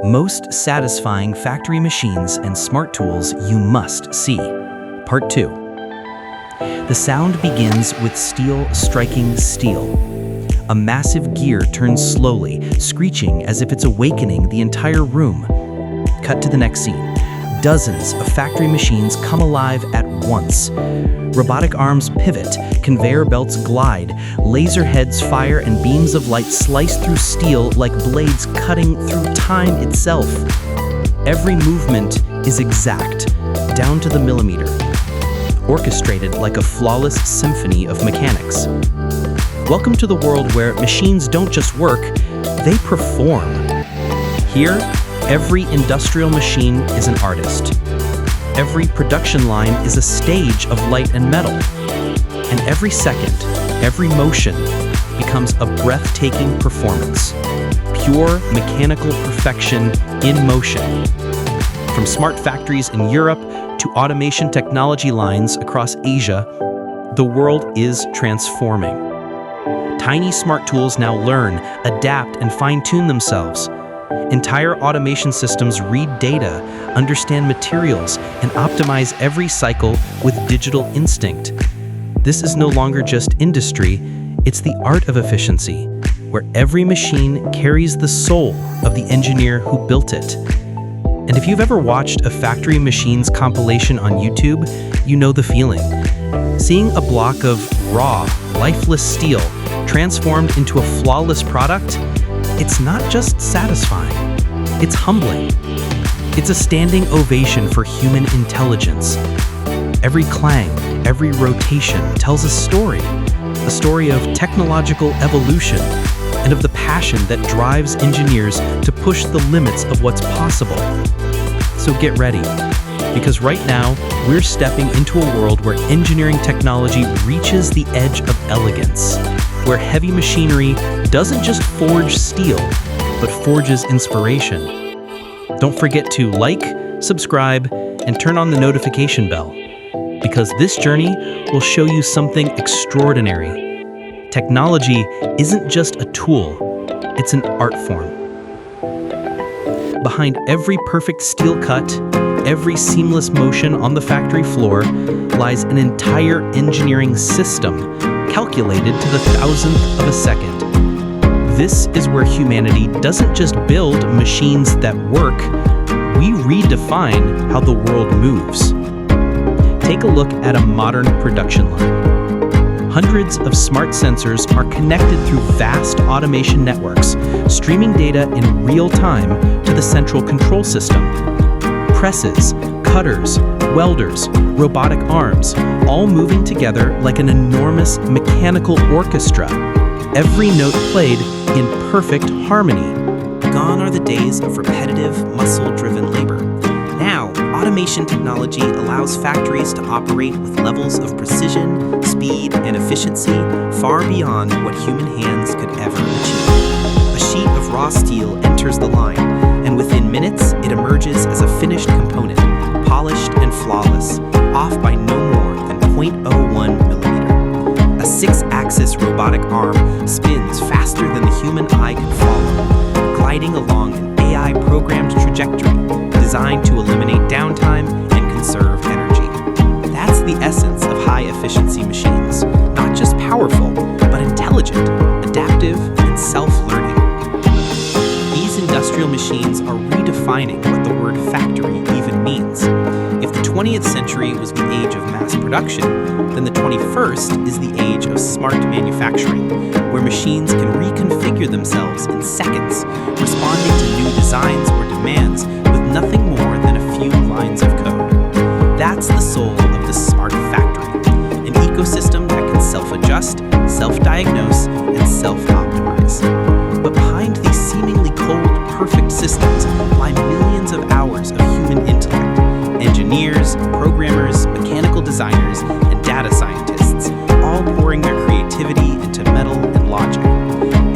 Most satisfying factory machines and smart tools you must see. Part 2. The sound begins with steel striking steel. A massive gear turns slowly, screeching as if it's awakening the entire room. Cut to the next scene. Dozens of factory machines come alive at once. Robotic arms pivot, conveyor belts glide, laser heads fire, and beams of light slice through steel like blades cutting through time itself. Every movement is exact, down to the millimeter, orchestrated like a flawless symphony of mechanics. Welcome to the world where machines don't just work, they perform. Here, every industrial machine is an artist. Every production line is a stage of light and metal. And every second, every motion becomes a breathtaking performance. Pure mechanical perfection in motion. From smart factories in Europe to automation technology lines across Asia, the world is transforming. Tiny smart tools now learn, adapt, and fine-tune themselves. Entire automation systems read data, understand materials, and optimize every cycle with digital instinct. This is no longer just industry, it's the art of efficiency, where every machine carries the soul of the engineer who built it. And if you've ever watched a factory machines compilation on YouTube, you know the feeling. Seeing a block of raw, lifeless steel transformed into a flawless product, it's not just satisfying, it's humbling. It's a standing ovation for human intelligence. Every clang, every rotation tells a story of technological evolution and of the passion that drives engineers to push the limits of what's possible. So get ready, because right now, we're stepping into a world where engineering technology reaches the edge of elegance, where heavy machinery doesn't just forge steel, but forges inspiration. Don't forget to like, subscribe, and turn on the notification bell, because this journey will show you something extraordinary. Technology isn't just a tool, it's an art form. Behind every perfect steel cut, every seamless motion on the factory floor, lies an entire engineering system calculated to the thousandth of a second. This is where humanity doesn't just build machines that work, we redefine how the world moves. Take a look at a modern production line. Hundreds of smart sensors are connected through vast automation networks, streaming data in real time to the central control system. Presses, cutters, welders, robotic arms, all moving together like an enormous mechanical orchestra, every note played in perfect harmony. Gone are the days of repetitive, muscle-driven labor. Now, automation technology allows factories to operate with levels of precision, speed, and efficiency far beyond what human hands could ever achieve. A sheet of raw steel enters the line, and within minutes, it emerges as a finished component, polished and flawless, off by no more than 0.01 millimeter. A 6-axis robotic arm spins faster than the human eye can follow, gliding along an AI-programmed trajectory designed to eliminate downtime and conserve energy. That's the essence of high-efficiency machines, not just powerful, but intelligent, adaptive, and self-learning. These industrial machines are redefining what the word factory even means. If the 20th century was the age of mass production, then the 21st is the age of smart manufacturing, where machines can reconfigure themselves in seconds, responding to new designs or demands with nothing more than a few lines of code. That's the soul of the smart factory, an ecosystem that can self-adjust, self-diagnose, and self-optimize. But behind these seemingly cold, perfect systems lie millions of hours of human intellect. Engineers, programmers, mechanical designers, and data scientists, all pouring their creativity into metal and logic.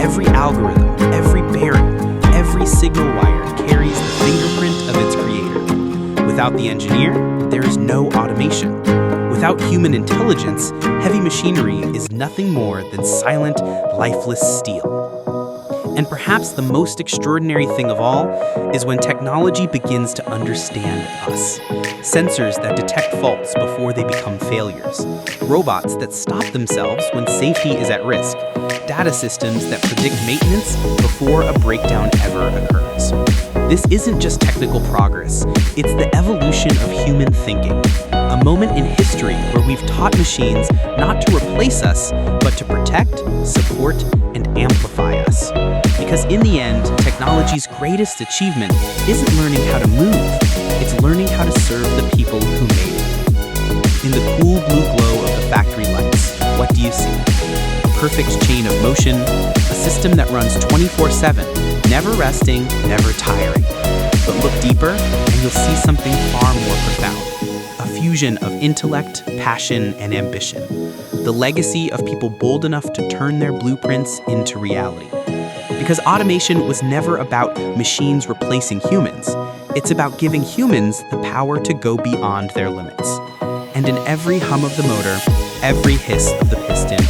Every algorithm, every bearing, every signal wire carries the fingerprint of its creator. Without the engineer, there is no automation. Without human intelligence, heavy machinery is nothing more than silent, lifeless steel. And perhaps the most extraordinary thing of all is when technology begins to understand us. Sensors that detect faults before they become failures. Robots that stop themselves when safety is at risk. Data systems that predict maintenance before a breakdown ever occurs. This isn't just technical progress, it's the evolution of human thinking. A moment in history where we've taught machines not to replace us, but to protect, support, and amplify us. Because in the end, technology's greatest achievement isn't learning how to move, it's learning how to serve the people who made it. In the cool blue glow of the factory lights, what do you see? A perfect chain of motion, a system that runs 24/7, never resting, never tiring. But look deeper, and you'll see something far more profound. A fusion of intellect, passion, and ambition. The legacy of people bold enough to turn their blueprints into reality. Because automation was never about machines replacing humans. It's about giving humans the power to go beyond their limits. And in every hum of the motor, every hiss of the piston,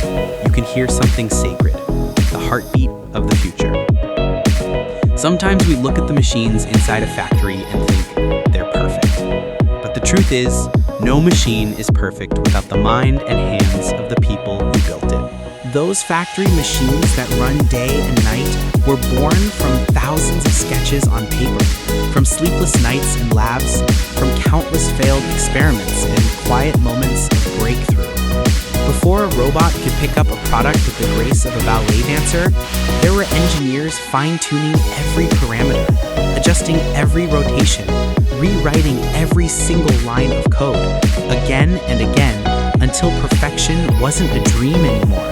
you can hear something sacred, the heartbeat of the future. Sometimes we look at the machines inside a factory and think they're perfect. But the truth is, no machine is perfect without the mind and hands of the people who built it. Those factory machines that run day and night were born from thousands of sketches on paper, from sleepless nights in labs, from countless failed experiments and quiet moments of breakthrough. Before a robot could pick up a product with the grace of a ballet dancer, there were engineers fine-tuning every parameter, adjusting every rotation, rewriting every single line of code, again and again, until perfection wasn't a dream anymore.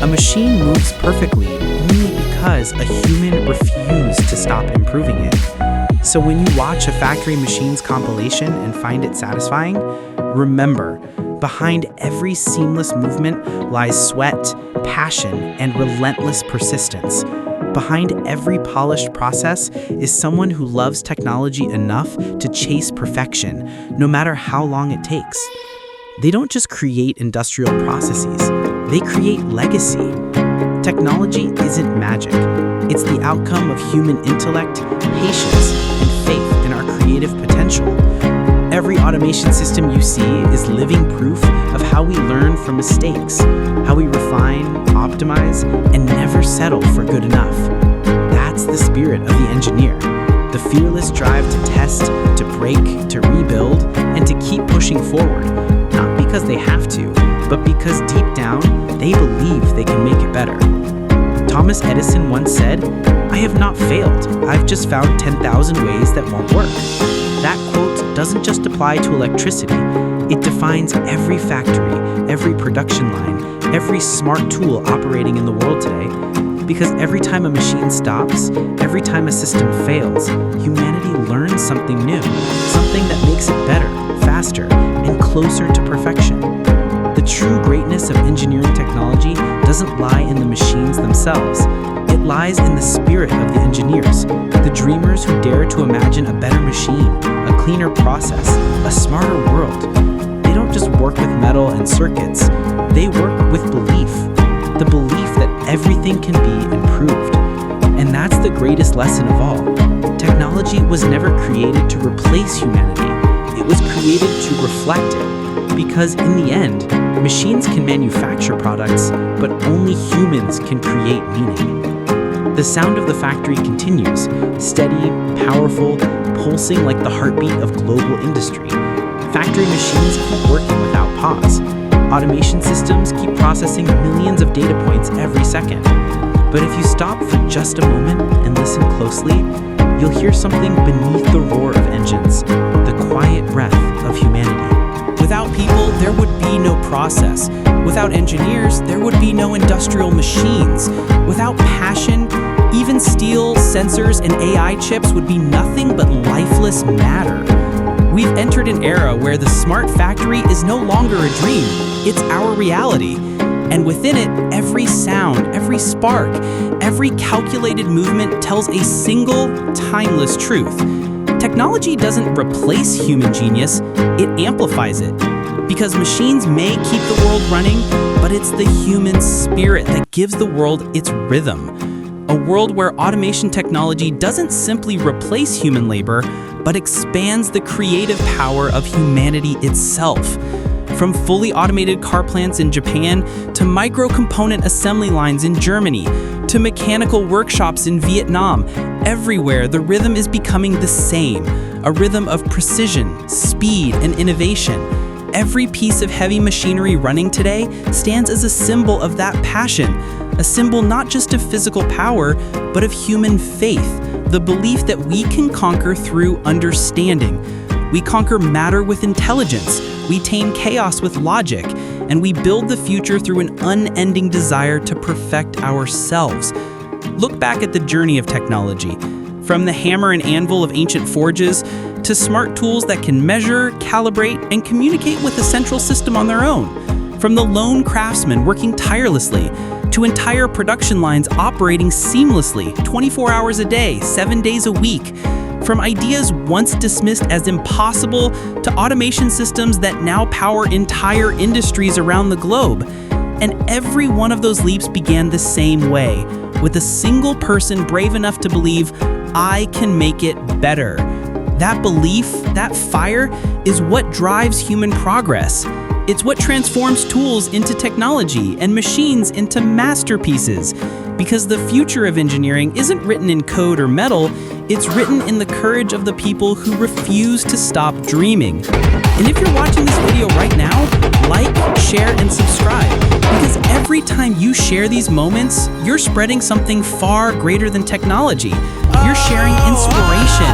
A machine moves perfectly only because a human refused to stop improving it. So when you watch a factory machines compilation and find it satisfying, remember, behind every seamless movement lies sweat, passion, and relentless persistence. Behind every polished process is someone who loves technology enough to chase perfection, no matter how long it takes. They don't just create industrial processes, they create legacy. Technology isn't magic. It's the outcome of human intellect, patience, and faith in our creative potential. Every automation system you see is living proof of how we learn from mistakes, how we refine, optimize, and never settle for good enough. That's the spirit of the engineer, the fearless drive to test, to break, to rebuild, and to keep pushing forward, not because they have to, but because deep down, they believe they can make it better. Thomas Edison once said, "I have not failed, I've just found 10,000 ways that won't work." That quote doesn't just apply to electricity, it defines every factory, every production line, every smart tool operating in the world today. Because every time a machine stops, every time a system fails, humanity learns something new, something that makes it better, faster, and closer to perfection. The true greatness of engineering technology doesn't lie in the machines themselves. It lies in the spirit of the engineers, the dreamers who dare to imagine a better machine, a cleaner process, a smarter world. They don't just work with metal and circuits, they work with belief. The belief that everything can be improved. And that's the greatest lesson of all. Technology was never created to replace humanity. It was created to reflect it. Because in the end, machines can manufacture products, but only humans can create meaning. The sound of the factory continues, steady, powerful, pulsing like the heartbeat of global industry. Factory machines keep working without pause. Automation systems keep processing millions of data points every second. But if you stop for just a moment and listen closely, you'll hear something beneath the roar of engines, the quiet breath of humanity. Without people, there would be no process. Without engineers, there would be no industrial machines. Without passion, even steel, sensors, and AI chips would be nothing but lifeless matter. We've entered an era where the smart factory is no longer a dream, it's our reality. And within it, every sound, every spark, every calculated movement tells a single, timeless truth. Technology doesn't replace human genius, it amplifies it. Because machines may keep the world running, but it's the human spirit that gives the world its rhythm. A world where automation technology doesn't simply replace human labor, but expands the creative power of humanity itself. From fully automated car plants in Japan to micro-component assembly lines in Germany to mechanical workshops in Vietnam, everywhere the rhythm is becoming the same, a rhythm of precision, speed, and innovation. Every piece of heavy machinery running today stands as a symbol of that passion, a symbol not just of physical power, but of human faith, the belief that we can conquer through understanding. We conquer matter with intelligence, we tame chaos with logic, and we build the future through an unending desire to perfect ourselves. Look back at the journey of technology, from the hammer and anvil of ancient forges to smart tools that can measure, calibrate, and communicate with a central system on their own. From the lone craftsman working tirelessly to entire production lines operating seamlessly 24 hours a day, 7 days a week. From ideas once dismissed as impossible to automation systems that now power entire industries around the globe. And every one of those leaps began the same way, with a single person brave enough to believe, I can make it better. That belief, that fire, is what drives human progress. It's what transforms tools into technology and machines into masterpieces. Because the future of engineering isn't written in code or metal, it's written in the courage of the people who refuse to stop dreaming. And if you're watching this video right now, like, share, and subscribe. Because every time you share these moments, you're spreading something far greater than technology. You're sharing inspiration.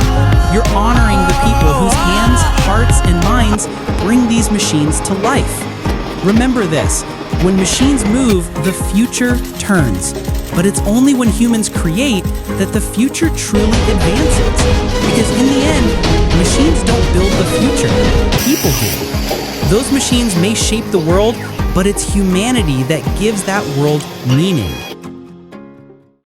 You're honoring the people whose hands, hearts, and minds bring these machines to life. Remember this, when machines move, the future turns. But it's only when humans create that the future truly advances. Because in the end, machines don't build the future, people do. Those machines may shape the world, but it's humanity that gives that world meaning.